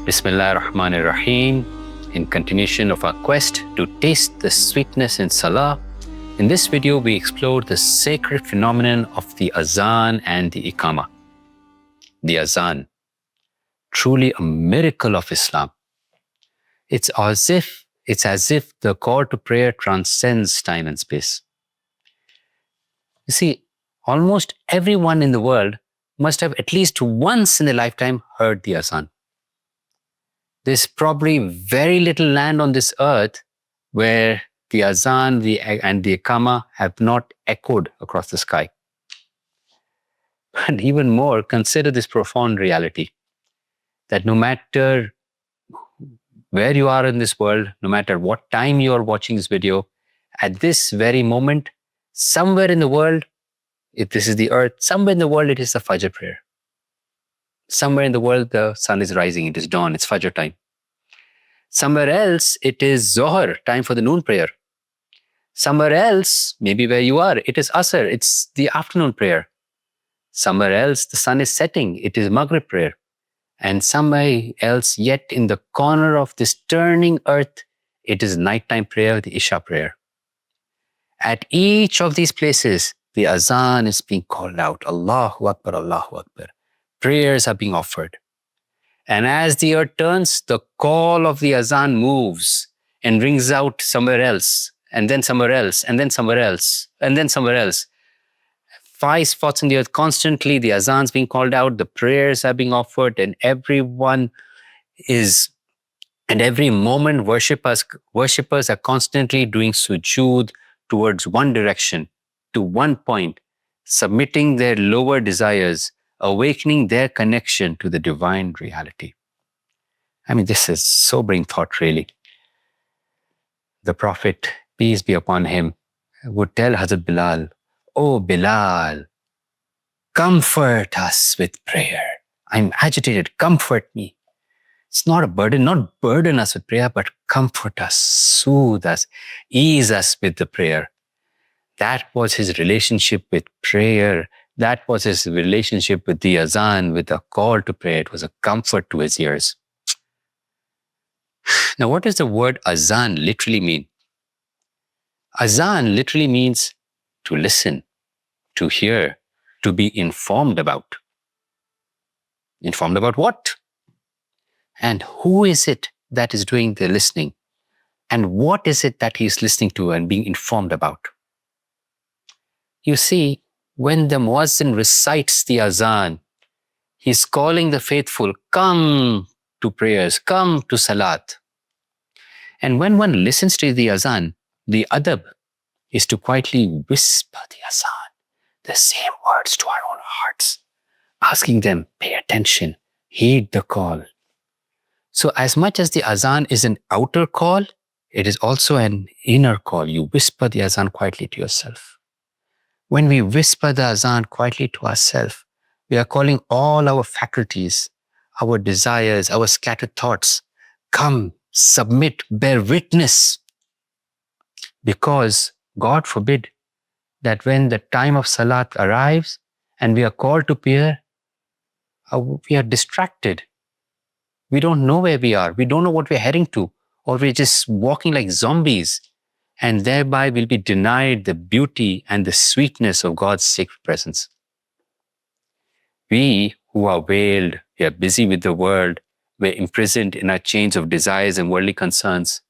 Bismillah ar-Rahman ar-Rahim. In continuation of our quest to taste the sweetness in Salah, in this video we explore the sacred phenomenon of the Azaan and the Iqamah. The Azaan, truly a miracle of Islam. It's as if the call to prayer transcends time and space. You see, almost everyone in the world must have at least once in a lifetime heard the Azaan. There's probably very little land on this earth where the Azaan and the Iqamah have not echoed across the sky. But even more, consider this profound reality that no matter where you are in this world, no matter what time you are watching this video, at this very moment, somewhere in the world, if this is the earth, somewhere in the world it is the Fajr prayer. Somewhere in the world the sun is rising, it is dawn, it's Fajr time. Somewhere else it is Zohar, time for the noon prayer. Somewhere else, maybe where you are, it is Asr, it's the afternoon prayer. Somewhere else the sun is setting, it is Maghrib prayer. And somewhere else yet in the corner of this turning earth, it is nighttime prayer, the Isha prayer. At each of these places, the Azaan is being called out. Allahu Akbar, Allahu Akbar. Prayers are being offered. And as the earth turns, the call of the Azaan moves and rings out somewhere else, and then somewhere else, and then somewhere else, and then somewhere else. 5 spots in the earth constantly, the Azaan's being called out, the prayers are being offered, and every moment worshippers are constantly doing sujood towards one direction, to one point, submitting their lower desires, awakening their connection to the divine reality. I mean, this is sobering thought, really. The Prophet, peace be upon him, would tell Hazrat Bilal, "Oh Bilal, comfort us with prayer. I'm agitated, comfort me." It's not a burden, not burden us with prayer, but comfort us, soothe us, ease us with the prayer. That was his relationship with prayer. That was his relationship with the Azaan, with the call to prayer. It was a comfort to his ears. Now, what does the word Azaan literally mean? Azaan literally means to listen, to hear, to be informed about. Informed about what? And who is it that is doing the listening? And what is it that he is listening to and being informed about? You see, when the Muazzin recites the Azaan, he's calling the faithful, come to prayers, come to Salaat. And when one listens to the Azaan, the adab is to quietly whisper the Azaan, the same words to our own hearts, asking them, pay attention, heed the call. So as much as the Azaan is an outer call, it is also an inner call. You whisper the Azaan quietly to yourself. When we whisper the Azaan quietly to ourselves, we are calling all our faculties, our desires, our scattered thoughts, come, submit, bear witness. Because God forbid that when the time of Salat arrives and we are called to prayer, we are distracted. We don't know where we are. We don't know what we're heading to, or we're just walking like zombies. And thereby we'll be denied the beauty and the sweetness of God's sacred presence. We who are veiled, we are busy with the world, we're imprisoned in our chains of desires and worldly concerns.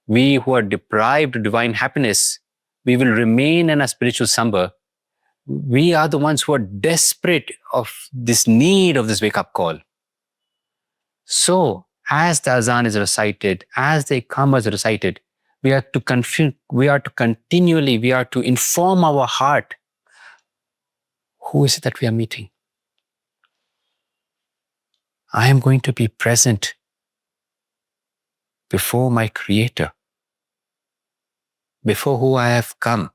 We who are deprived of divine happiness, we will remain in a spiritual slumber. We are the ones who are desperate of this need of this wake-up call. So, as the Azaan is recited, as the Iqamah is recited, we are to inform our heart. Who is it that we are meeting? I am going to be present before my Creator, before who I have come.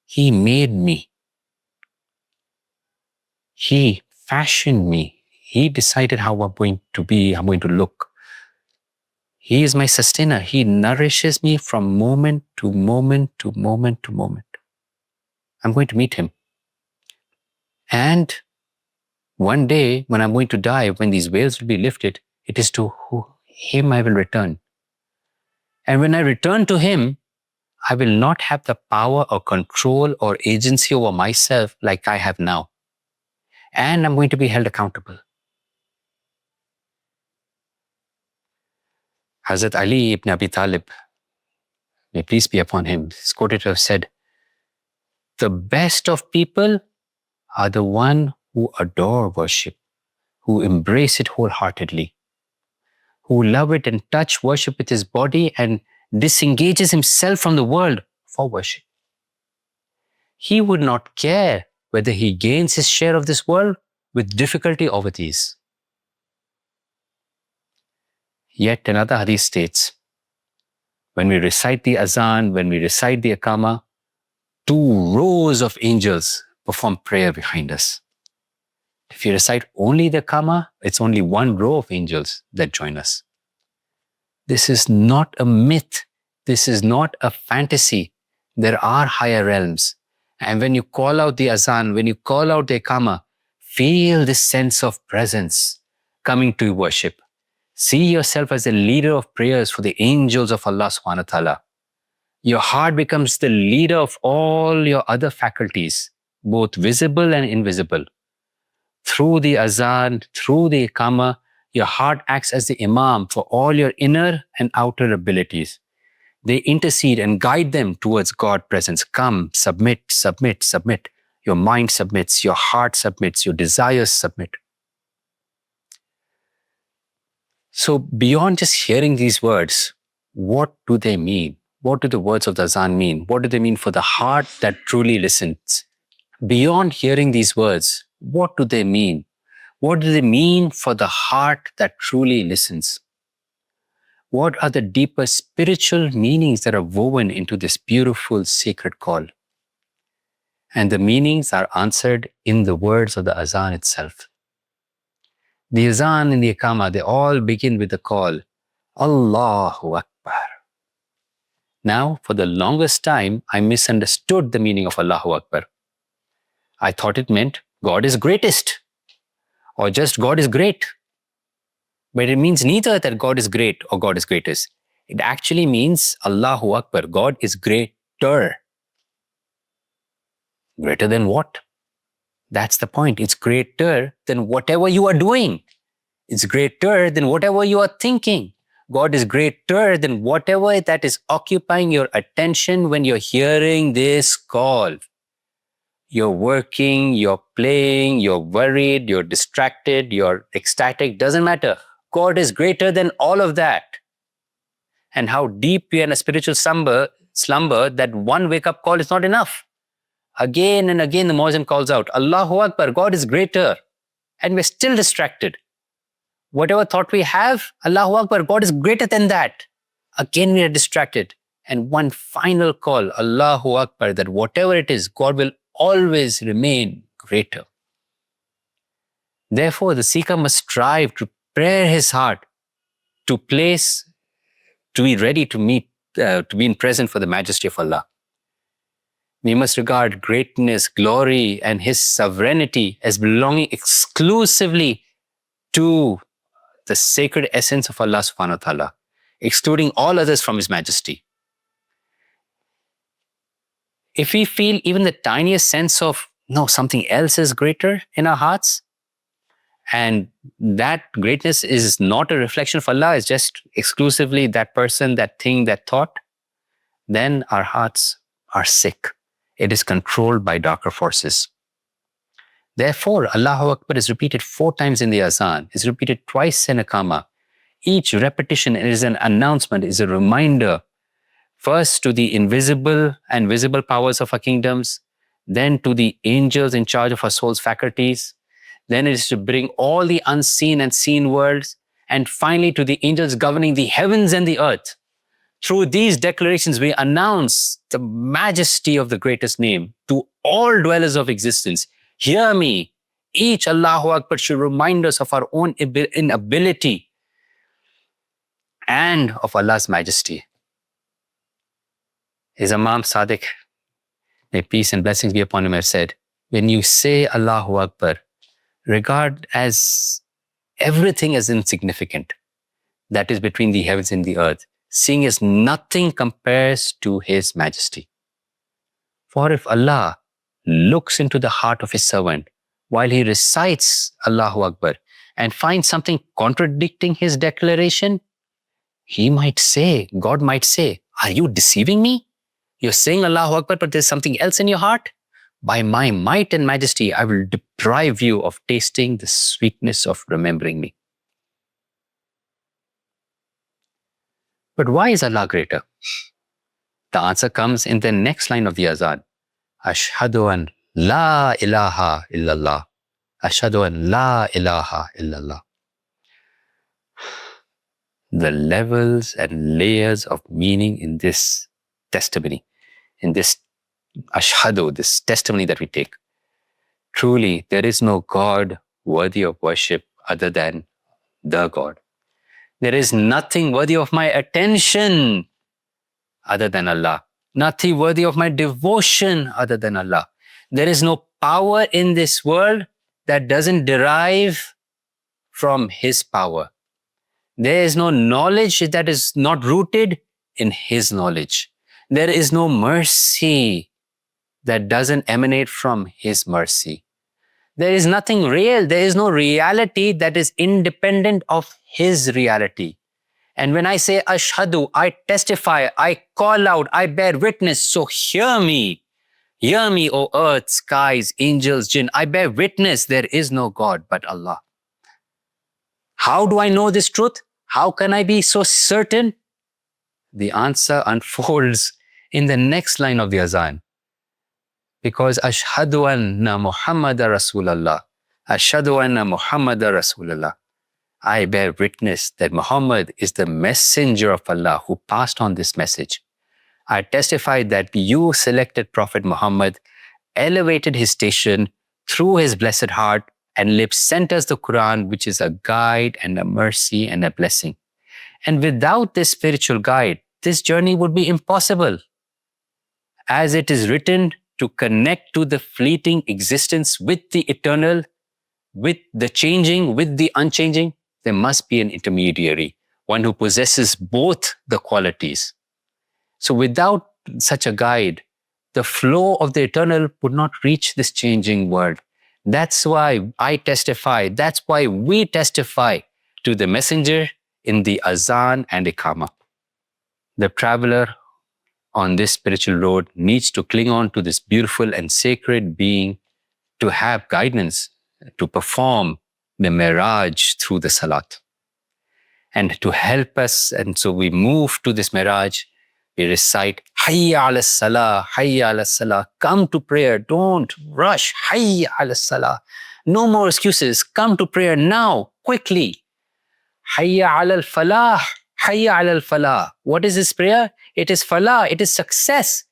He made me. He fashioned me. He decided how I'm going to be, I'm going to look. He is my sustainer. He nourishes me from moment to moment to moment to moment. I'm going to meet him. And One day, when I'm going to die, when these veils will be lifted, it is to him I will return. And when I return to him, I will not have the power or control or agency over myself like I have now. And I'm going to be held accountable. Hazrat Ali ibn Abi Talib, may peace be upon him, is quoted to have said, the best of people are the one who adore worship, who embrace it wholeheartedly, who love it and touch worship with his body and disengages himself from the world for worship. He would not care whether he gains his share of this world with difficulty or with ease. Yet another hadith states, when we recite the Azaan, when we recite the Iqamah, 2 rows of angels perform prayer behind us. If you recite only the Iqamah, it's only 1 row of angels that join us. This is not a myth. This is not a fantasy. There are higher realms. And when you call out the Azaan, when you call out the Iqamah, feel this sense of presence coming to worship. See yourself as a leader of prayers for the angels of Allah subhanahu wa ta'ala. Your heart becomes the leader of all your other faculties, both visible and invisible. Through the Azaan, through the Iqamah, your heart acts as the Imam for all your inner and outer abilities. They intercede and guide them towards God's presence. Come, submit, submit, submit. Your mind submits, your heart submits, your desires submit. So beyond just hearing these words, what do they mean? What do the words of the Azaan mean? What do they mean for the heart that truly listens? Beyond hearing these words, what do they mean? What do they mean for the heart that truly listens? What are the deeper spiritual meanings that are woven into this beautiful sacred call? And the meanings are answered in the words of the Azaan itself. The Azaan and the Iqamah, they all begin with the call, Allahu Akbar. Now, for the longest time, I misunderstood the meaning of Allahu Akbar. I thought it meant God is greatest, or just God is great. But it means neither that God is great or God is greatest. It actually means Allahu Akbar, God is greater. Greater than what? That's the point. It's greater than whatever you are doing. It's greater than whatever you are thinking. God is greater than whatever that is occupying your attention when you're hearing this call. You're working, you're playing, you're worried, you're distracted, you're ecstatic, doesn't matter. God is greater than all of that. And how deep you're in a spiritual slumber, that one wake-up call is not enough. Again and again, the Muezzin calls out, Allahu Akbar, God is greater. And we're still distracted. Whatever thought we have, Allahu Akbar, God is greater than that. Again, we are distracted. And one final call, Allahu Akbar, that whatever it is, God will always remain greater. Therefore, the seeker must strive to prepare his heart to be ready to meet, to be in present for the majesty of Allah. We must regard greatness, glory, and His sovereignty as belonging exclusively to the sacred essence of Allah subhanahu wa ta'ala, excluding all others from His majesty. If we feel even the tiniest sense of, no, something else is greater in our hearts, and that greatness is not a reflection of Allah, it's just exclusively that person, that thing, that thought, then our hearts are sick. It is controlled by darker forces. Therefore, Allahu Akbar is repeated 4 times in the Azaan, is repeated twice in Iqamah. Each repetition is an announcement, is a reminder, first to the invisible and visible powers of our kingdoms, then to the angels in charge of our soul's faculties, then it is to bring all the unseen and seen worlds, and finally to the angels governing the heavens and the earth. Through these declarations, we announce the majesty of the greatest name to all dwellers of existence. Hear me. Each Allahu Akbar should remind us of our own inability and of Allah's majesty. His Imam Sadiq, may peace and blessings be upon him, have said, when you say Allahu Akbar, regard as everything as insignificant that is between the heavens and the earth, seeing as nothing compares to His majesty. For if Allah looks into the heart of His servant while he recites Allahu Akbar and finds something contradicting his declaration, He might say, God might say, "Are you deceiving me? You're saying Allahu Akbar, but there's something else in your heart? By my might and majesty, I will deprive you of tasting the sweetness of remembering me." But why is Allah greater? The answer comes in the next line of the Azaan. Ashhadu an la ilaha illallah. Ashhadu an la ilaha illallah. The levels and layers of meaning in this testimony, in this ashhadu, this testimony that we take. Truly, there is no God worthy of worship other than the God. There is nothing worthy of my attention other than Allah. Nothing worthy of my devotion other than Allah. There is no power in this world that doesn't derive from His power. There is no knowledge that is not rooted in His knowledge. There is no mercy that doesn't emanate from His mercy. There is nothing real. There is no reality that is independent of His reality. And when I say ashhadu, I testify, I call out, I bear witness. So hear me. Hear me, O earth, skies, angels, jinn. I bear witness there is no God but Allah. How do I know this truth? How can I be so certain? The answer unfolds in the next line of the Azaan. Because ashhadu anna Muhammadar Rasulallah. Ashhadu anna Muhammadar Rasulallah. I bear witness that Muhammad is the messenger of Allah who passed on this message. I testify that you selected Prophet Muhammad, elevated his station through his blessed heart and lips, sent us the Quran, which is a guide and a mercy and a blessing. And without this spiritual guide, this journey would be impossible. As it is written, to connect to the fleeting existence with the eternal, with the changing, with the unchanging, there must be an intermediary, one who possesses both the qualities. So without such a guide, the flow of the eternal would not reach this changing world. That's why I testify, that's why we testify to the messenger in the Azaan and Iqamah. The traveler on this spiritual road needs to cling on to this beautiful and sacred being to have guidance, to perform the miraj through the Salaat. And to help us, and so we move to this miraj, we recite, Hayya as-Salaah, Hayya as-Salaah. Come to prayer, don't rush. Hayya as-Salaah. No more excuses. Come to prayer now, quickly. Hayya al-Falah, Hayya al-Falah. What is this prayer? It is falah, it is success.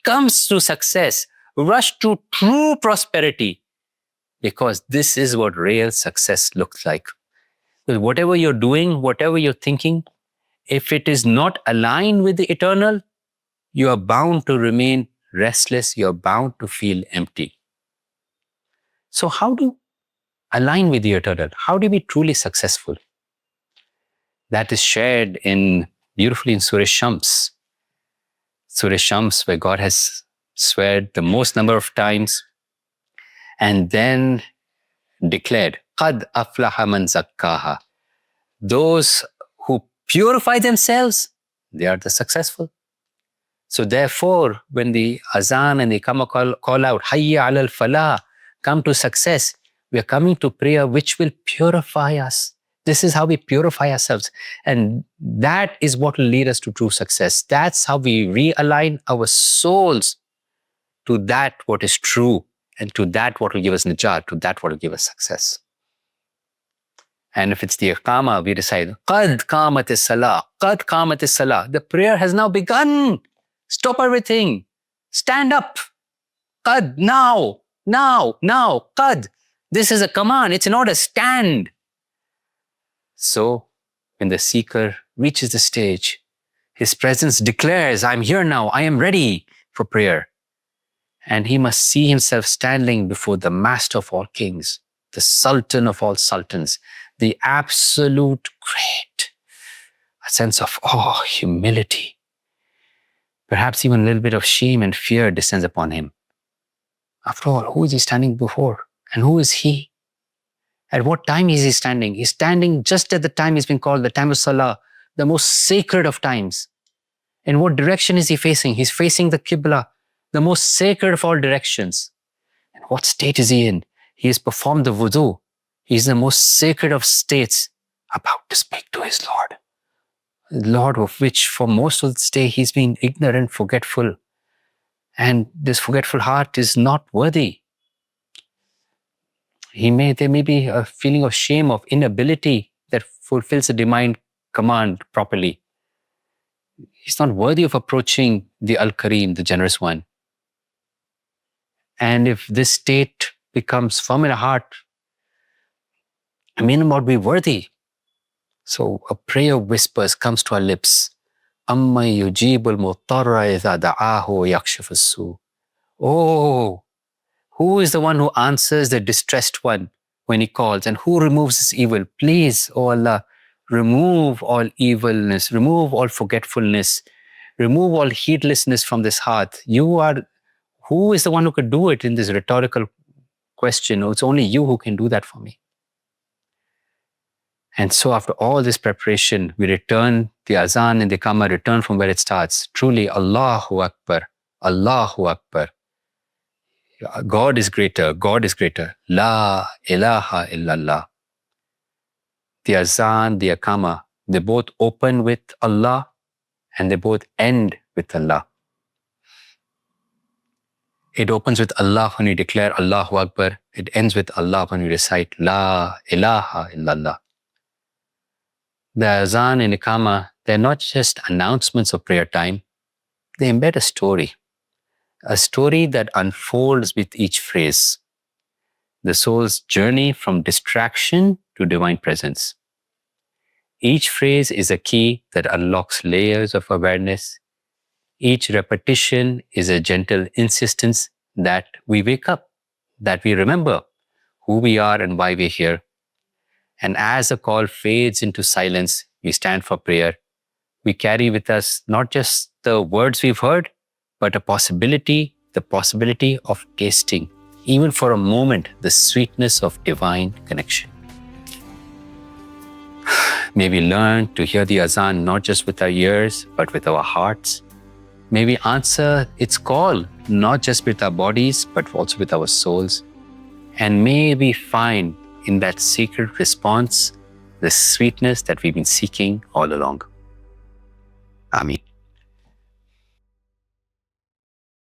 Comes to success. Rush to true prosperity. Because this is what real success looks like. So whatever you're doing, whatever you're thinking, if it is not aligned with the eternal, you are bound to remain restless, you're bound to feel empty. So how do you align with the eternal? How do you be truly successful? That is shared beautifully in Surah Shams. Surah Shams, where God has sweared the most number of times and then declared, Qad aflaha man zakkaha. Those who purify themselves, they are the successful. So therefore, when the Azaan and the Iqamah call out, Hayya alal falah, come to success, we are coming to prayer which will purify us. This is how we purify ourselves. And that is what will lead us to true success. That's how we realign our souls to that what is true and to that what will give us najat, to that what will give us success. And if it's the Iqamah, we recite, Qad qamat as-Salaah, Qad qamat as-Salaah. The prayer has now begun. Stop everything. Stand up. Qad, now, Qad. This is a command. It's an order. Stand. So when the seeker reaches the stage, his presence declares, I'm here now. I am ready for prayer. And he must see himself standing before the master of all kings, the Sultan of all sultans, the absolute great. A sense of awe, humility, perhaps even a little bit of shame and fear descends upon him. After all, who is he standing before? And who is he? At what time is he standing? He's standing just at the time he's been called the time of Salah, the most sacred of times. In what direction is he facing? He's facing the Qibla, the most sacred of all directions. And what state is he in? He has performed the wudu. He's the most sacred of states, about to speak to his Lord. Lord of which for most of the day he's been ignorant, forgetful. And this forgetful heart is not worthy. There may be a feeling of shame, of inability that fulfills the divine command properly. He's not worthy of approaching the Al-Kareem, the generous one. And if this state becomes firm in a heart, I may not be worthy. So a prayer whispers, comes to our lips. Amma yujibul mutarra idha da'ahu yakshif as-su. Oh, who is the one who answers the distressed one when he calls, and who removes his evil? Please, O Allah, remove all evilness, remove all forgetfulness, remove all heedlessness from this heart. Who is the one who could do it in this rhetorical question? Oh, it's only you who can do that for me. And so after all this preparation, we return, the Azaan and the Iqamah return from where it starts. Truly, Allahu Akbar, Allahu Akbar. God is greater, God is greater. La ilaha illallah. The Azaan, the Iqamah, they both open with Allah and they both end with Allah. It opens with Allah when we declare Allahu Akbar. It ends with Allah when we recite La ilaha illallah. The Azaan and Iqamah, they're not just announcements of prayer time. They embed a story that unfolds with each phrase. The soul's journey from distraction to divine presence. Each phrase is a key that unlocks layers of awareness. Each repetition is a gentle insistence that we wake up, that we remember who we are and why we're here. And as the call fades into silence, we stand for prayer. We carry with us not just the words we've heard, but the possibility of tasting, even for a moment, the sweetness of divine connection. May we learn to hear the Azaan not just with our ears, but with our hearts. May we answer its call not just with our bodies, but also with our souls. And may we find in that secret response the sweetness that we've been seeking all along. Ameen.